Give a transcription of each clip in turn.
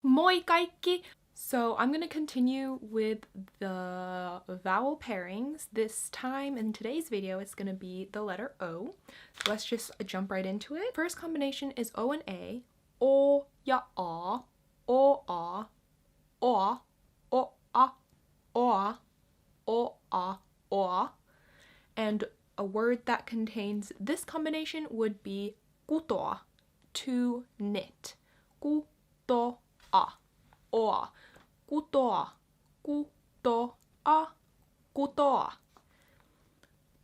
Moi kaikki! So I'm going to continue with the vowel pairings. This time in today's video it's going to be the letter O. So let's just jump right into it. First combination is O and A. O ya a, o a, o a, o a, o a, o a, o a. And a word that contains this combination would be kutoa, to knit. Kutoa. Oa, kutoa, kutoa, kutoa.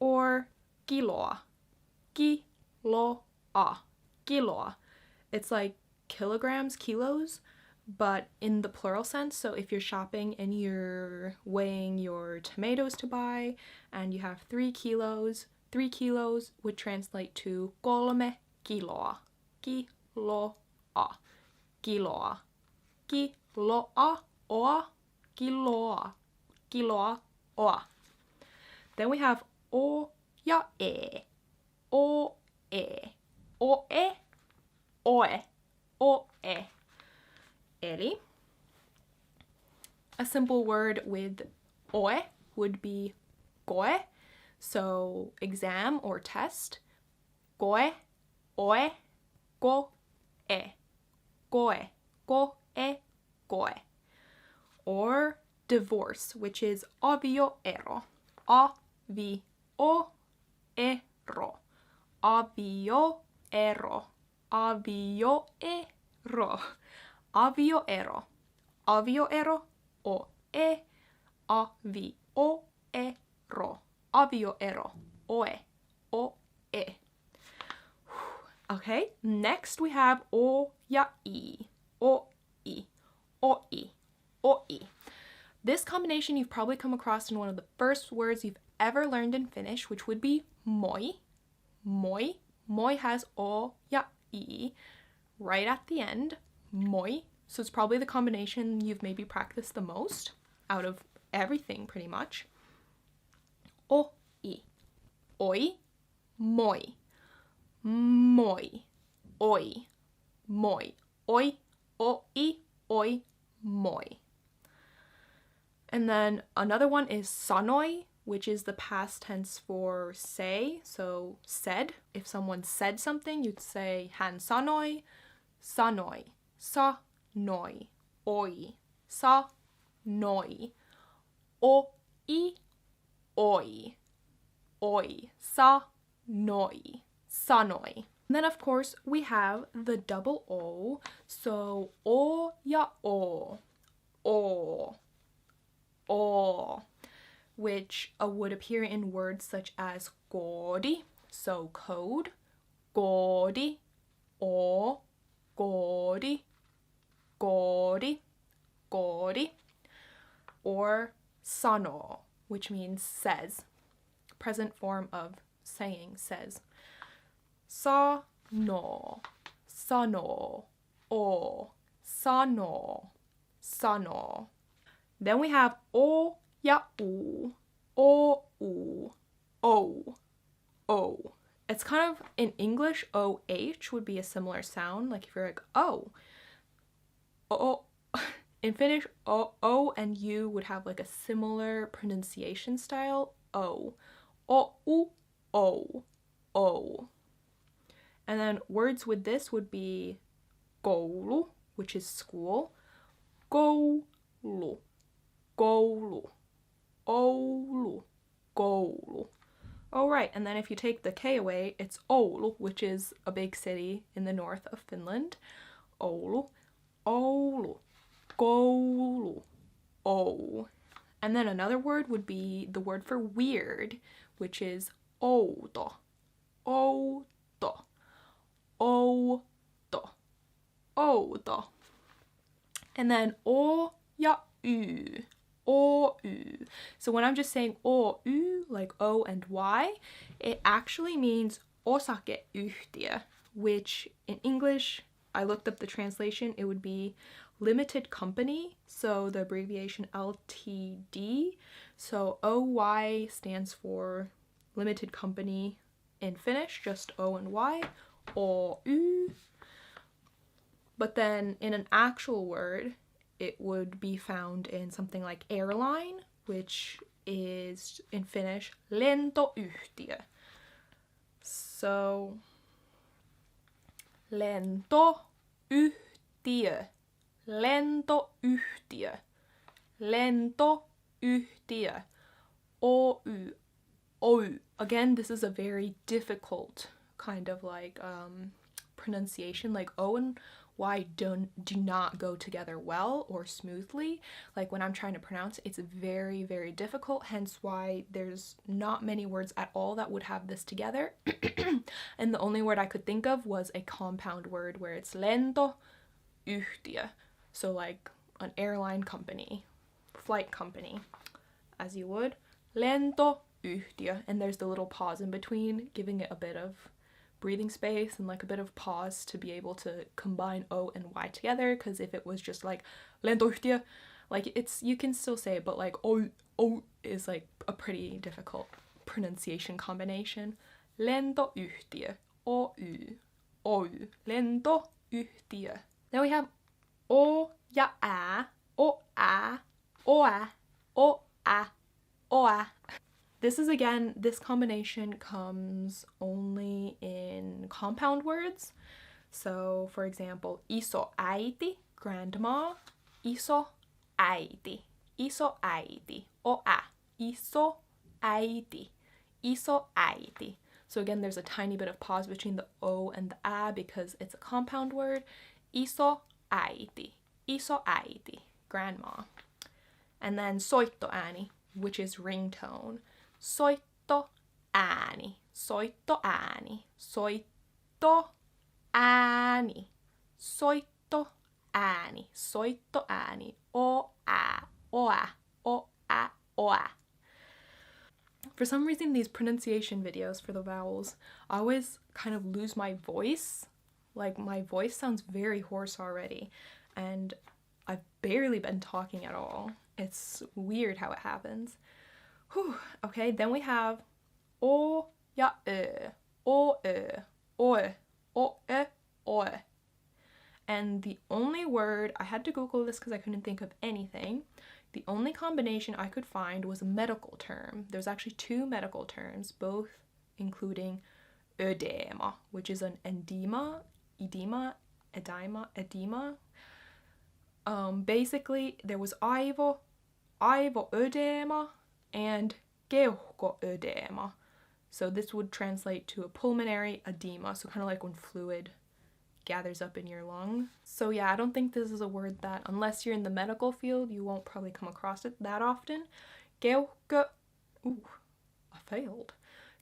Or kiloa, kiloa, kiloa. It's like kilograms, kilos, but in the plural sense. So if you're shopping and you're weighing your tomatoes to buy and you have 3 kilos, 3 kilos would translate to kolme kiloa, kiloa, kiloa. Kiloa, oa, kiloa, kiloa, oa. Then we have o ya e, o e, o e, oe, o e. Eli. A simple word with oe would be koe. So exam or test. Koe, oe, ko e, koe, ko e, koe. Or divorce, which is avioero. Avioero. Avioero. Avioero. Avioero. Avioero. O e. Avioero. Avioero. Oe. O e. Okay, next we have o ya i. O i. O i. O i. This combination you've probably come across in one of the first words you've ever learned in Finnish, which would be moi. Moi. Moi has o ya i right at the end. Moi. So it's probably the combination you've maybe practiced the most out of everything pretty much. O i. Oi. Moi. Moi. Oi. Moi. Oi. Oi. Oi. Moi. And then another one is sanoi, which is the past tense for say. So said. If someone said something, you'd say han sanoi, sanoi, sa-noi, oi, sa-noi, o-i, oi, oi, sa-noi, sanoi. And then of course we have the double O. So o ya o, o, o, which would appear in words such as koodi, so code, koodi, o, koodi, koodi, koodi, or sano, which means says, present form of saying says. Sano, sano, o, sano, sano. Then we have o ya u, o u, o, o. It's kind of in English, OH would be a similar sound, like if you're like, oh. O. In Finnish, o and u would have like a similar pronunciation style, o. O, u, o, o. And then words with this would be koulu, which is school, koulu, koulu, oulu, koulu. Oh right, and then if you take the K away, it's Oulu, which is a big city in the north of Finland. Oulu, Oulu, koulu, O. And then another word would be the word for weird, which is outo, outo, outo, outo. And then o ja y, o y. So when I'm just saying o y, like O and Y, it actually means osakeyhtiö, which in English, I looked up the translation, it would be limited company, so the abbreviation LTD. So OY stands for limited company in Finnish, just O and Y, O Y. But then in an actual word, it would be found in something like airline, which is in Finnish lentoyhtiö. So lentoyhtiö, lentoyhtiö, lentoyhtiö, Oy, Oy. Again, this is a very difficult kind of like pronunciation. Like O and Y do not go together well or smoothly. Like when I'm trying to pronounce it's very, very difficult, hence why there's not many words at all that would have this together. And the only word I could think of was a compound word where it's lentoyhtiö. So like an airline company, flight company, as you would. Lentoyhtiö. And there's the little pause in between, giving it a bit of breathing space and like a bit of pause to be able to combine O and Y together, because if it was just like lentoyhtiö, like it's, you can still say it, but like O is like a pretty difficult pronunciation combination. Lentoyhtiö, Oy, Oy, lentoyhtiö. Then we have O ja ä, O ä, oä, O ä, oä. This is again, this combination comes only in compound words. So for example, iso äiti, grandma, iso äiti, iso äiti, oä, iso äiti, iso äiti. So again, there's a tiny bit of pause between the O and the A because it's a compound word. Iso äiti, grandma. And then soittoääni, which is ringtone. Soittoääni, soittoääni, soittoääni, soittoääni, soittoääni, oä, oä, oä, oä. For some reason, these pronunciation videos for the vowels, I always kind of lose my voice. Like my voice sounds very hoarse already, and I've barely been talking at all. It's weird how it happens. Whew. Okay, then we have O ja Ö, O Ö, Oe, O Ö, Oe. And the only word, I had to Google this because I couldn't think of anything. The only combination I could find was a medical term. There's actually two medical terms, both including ödema, which is an edema. Basically, there was aivoödema and keuhkoödema. So this would translate to a pulmonary edema, so kind of like when fluid gathers up in your lung. So yeah, I don't think this is a word that, unless you're in the medical field, you won't probably come across it that often. I failed.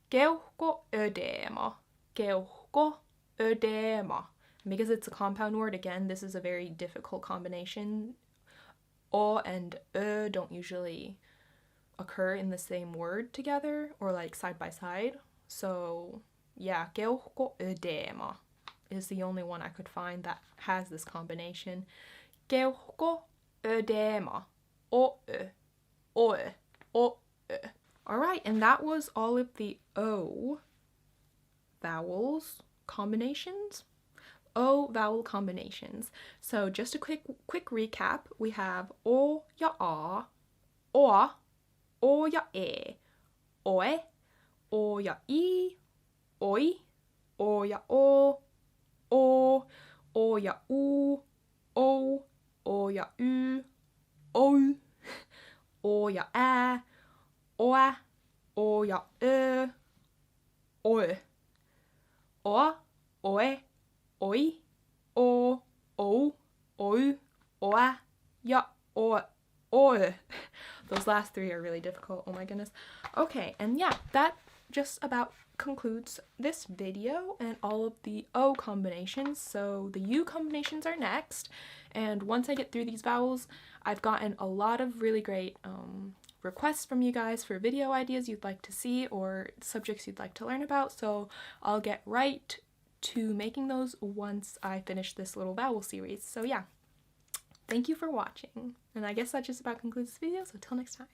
Keuhkoödema. Keuhkoödema. Because it's a compound word, again, this is a very difficult combination. O and Ö don't usually occur in the same word together or like side by side. So yeah, keuhkoödema is the only one I could find that has this combination. Keuhkoödema. O-ö. Oe. O-ö. Alright, and that was all of the O vowels combinations. O vowel combinations. So just a quick recap. We have O ja A, oa, O ja E, oe, O ja I, oi, O ja O ja U, O ja Y, oy, O ja Ä, oä, O ja Ö, oe, oa, oe, oi, o, oy, oä, ja, oe. Those last three are really difficult. Oh my goodness. Okay, and yeah, that just about concludes this video and all of the O combinations. So the U combinations are next, and once I get through these vowels, I've gotten a lot of really great requests from you guys for video ideas you'd like to see or subjects you'd like to learn about, so I'll get right to making those once I finish this little vowel series. So yeah, thank you for watching, and I guess that just about concludes this video, so till next time.